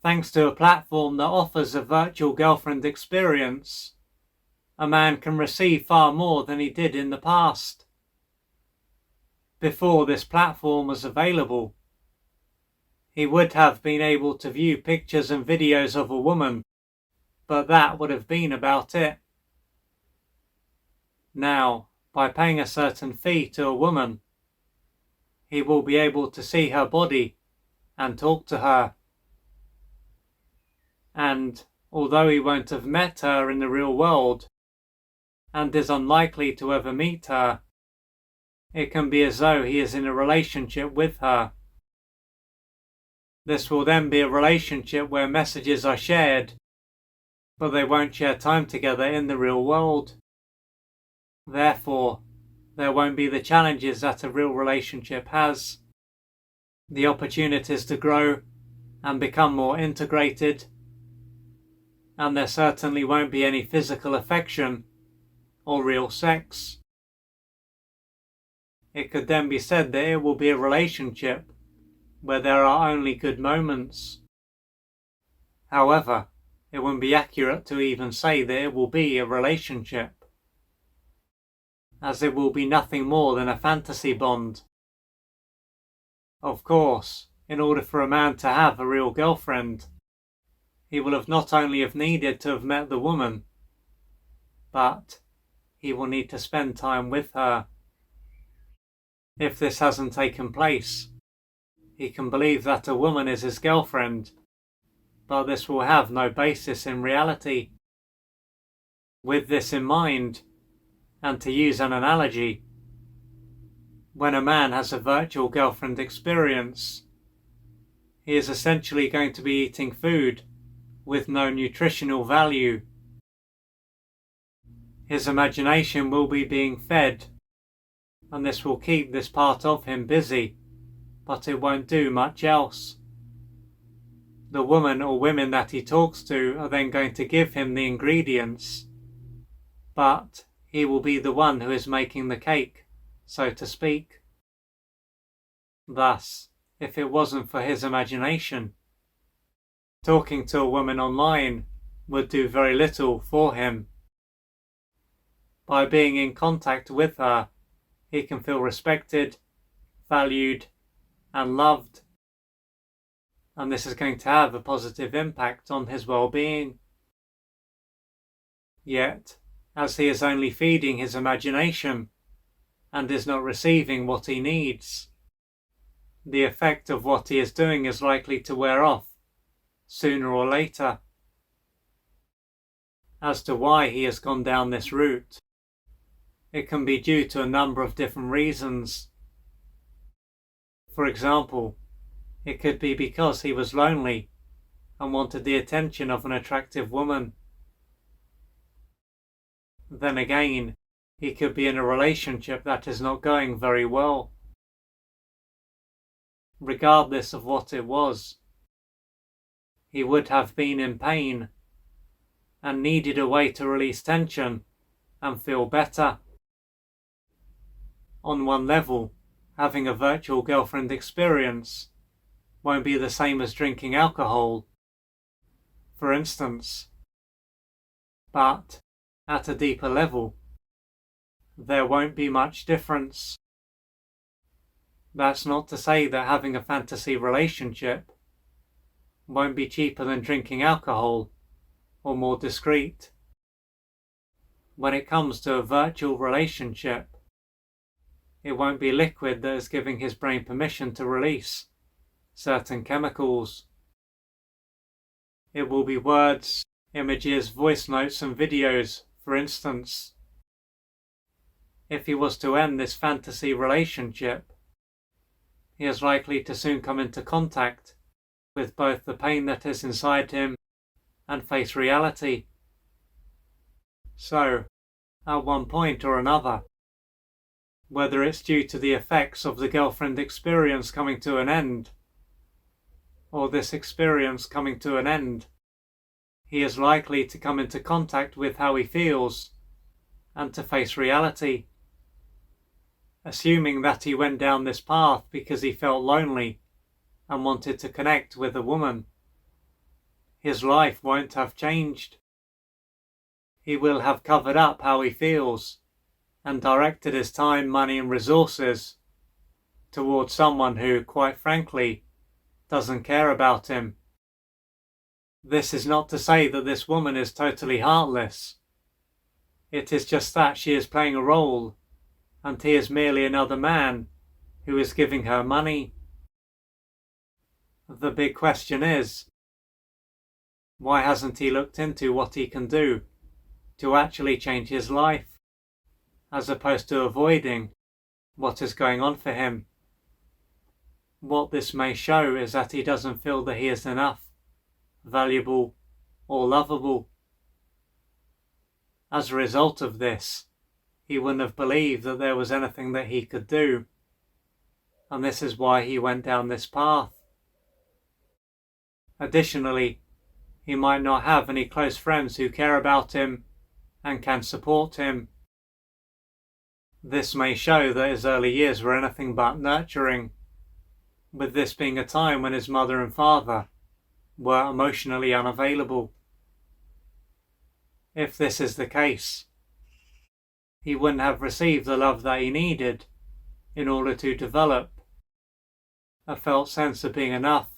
Thanks to a platform that offers a virtual girlfriend experience, a man can receive far more than he did in the past. Before this platform was available, he would have been able to view pictures and videos of a woman, but that would have been about it. Now, by paying a certain fee to a woman, he will be able to see her body and talk to her. And although he won't have met her in the real world, and is unlikely to ever meet her, it can be as though he is in a relationship with her. This will then be a relationship where messages are shared, but they won't share time together in the real world. Therefore, there won't be the challenges that a real relationship has, the opportunities to grow and become more integrated, and there certainly won't be any physical affection or real sex. It could then be said that it will be a relationship where there are only good moments. However, it wouldn't be accurate to even say that it will be a relationship, as it will be nothing more than a fantasy bond. Of course, in order for a man to have a real girlfriend, he will have not only have needed to have met the woman, but he will need to spend time with her. If this hasn't taken place, he can believe that a woman is his girlfriend, but this will have no basis in reality. With this in mind, and to use an analogy, when a man has a virtual girlfriend experience, he is essentially going to be eating food with no nutritional value. His imagination will be being fed, and this will keep this part of him busy, but it won't do much else. The woman or women that he talks to are then going to give him the ingredients, but he will be the one who is making the cake, so to speak. Thus, if it wasn't for his imagination, talking to a woman online would do very little for him. By being in contact with her, he can feel respected, valued, and loved. And this is going to have a positive impact on his well-being. Yet, as he is only feeding his imagination and is not receiving what he needs, the effect of what he is doing is likely to wear off sooner or later. As to why he has gone down this route, it can be due to a number of different reasons. For example, it could be because he was lonely and wanted the attention of an attractive woman. Then again, he could be in a relationship that is not going very well. Regardless of what it was, he would have been in pain and needed a way to release tension and feel better. On one level, having a virtual girlfriend experience won't be the same as drinking alcohol, for instance. But at a deeper level, there won't be much difference. That's not to say that having a fantasy relationship won't be cheaper than drinking alcohol or more discreet. When it comes to a virtual relationship, it won't be liquid that is giving his brain permission to release certain chemicals. It will be words, images, voice notes and videos, for instance. If he was to end this fantasy relationship, he is likely to soon come into contact with both the pain that is inside him and face reality. So, at one point or another, whether it's due to the effects of the girlfriend experience coming to an end, or this experience coming to an end, he is likely to come into contact with how he feels and to face reality. Assuming that he went down this path because he felt lonely and wanted to connect with a woman, his life won't have changed. He will have covered up how he feels and directed his time, money and resources towards someone who, quite frankly, doesn't care about him. This is not to say that this woman is totally heartless. It is just that she is playing a role, and he is merely another man who is giving her money. The big question is, why hasn't he looked into what he can do to actually change his life, as opposed to avoiding what is going on for him? What this may show is that he doesn't feel that he is enough, valuable, or lovable. As a result of this, he wouldn't have believed that there was anything that he could do, and this is why he went down this path. Additionally, he might not have any close friends who care about him and can support him. This may show that his early years were anything but nurturing, with this being a time when his mother and father were emotionally unavailable. If this is the case, he wouldn't have received the love that he needed in order to develop a felt sense of being enough,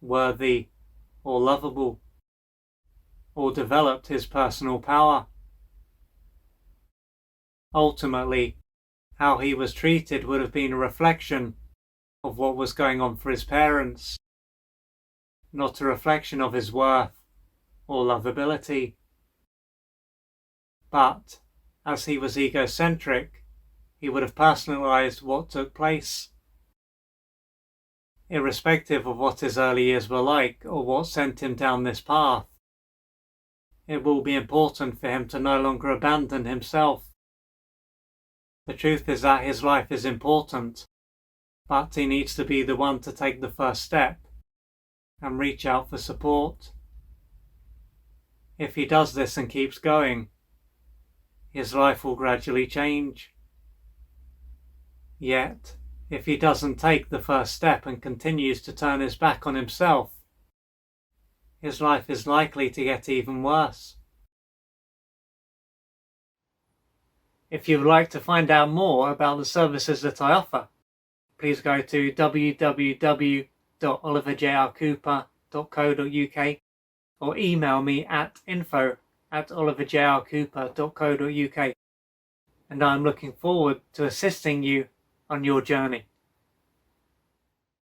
worthy, or lovable, or developed his personal power. Ultimately, how he was treated would have been a reflection of what was going on for his parents, not a reflection of his worth or lovability. But, as he was egocentric, he would have personalised what took place. Irrespective of what his early years were like or what sent him down this path, it will be important for him to no longer abandon himself. The truth is that his life is important, but he needs to be the one to take the first step and reach out for support. If he does this and keeps going, his life will gradually change. Yet, if he doesn't take the first step and continues to turn his back on himself, his life is likely to get even worse. If you would like to find out more about the services that I offer, please go to www.oliverjrcooper.co.uk or email me at info@oliverjrcooper.co.uk, and I'm looking forward to assisting you on your journey.